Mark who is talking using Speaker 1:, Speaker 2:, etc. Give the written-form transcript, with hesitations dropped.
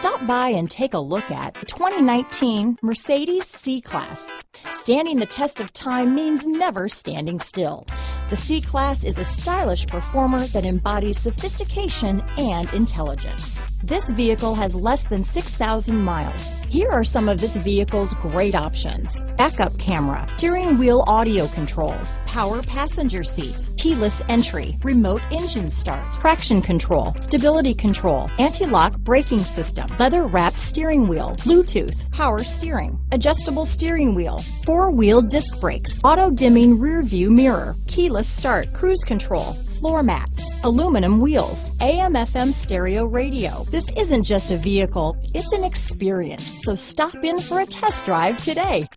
Speaker 1: Stop by and take a look at the 2019 Mercedes C-Class. Standing the test of time means never standing still. The C-Class is a stylish performer that embodies sophistication and intelligence. This vehicle has less than 6,000 miles. Here are some of this vehicle's great options: backup camera, steering wheel audio controls, power passenger seat, keyless entry, remote engine start, traction control, stability control, anti-lock braking system, leather-wrapped steering wheel, Bluetooth, power steering, adjustable steering wheel, four-wheel disc brakes, auto-dimming rear-view mirror, keyless start, cruise control, floor mats, aluminum wheels, AM/FM stereo radio. This isn't just a vehicle, it's an experience. So stop in for a test drive today.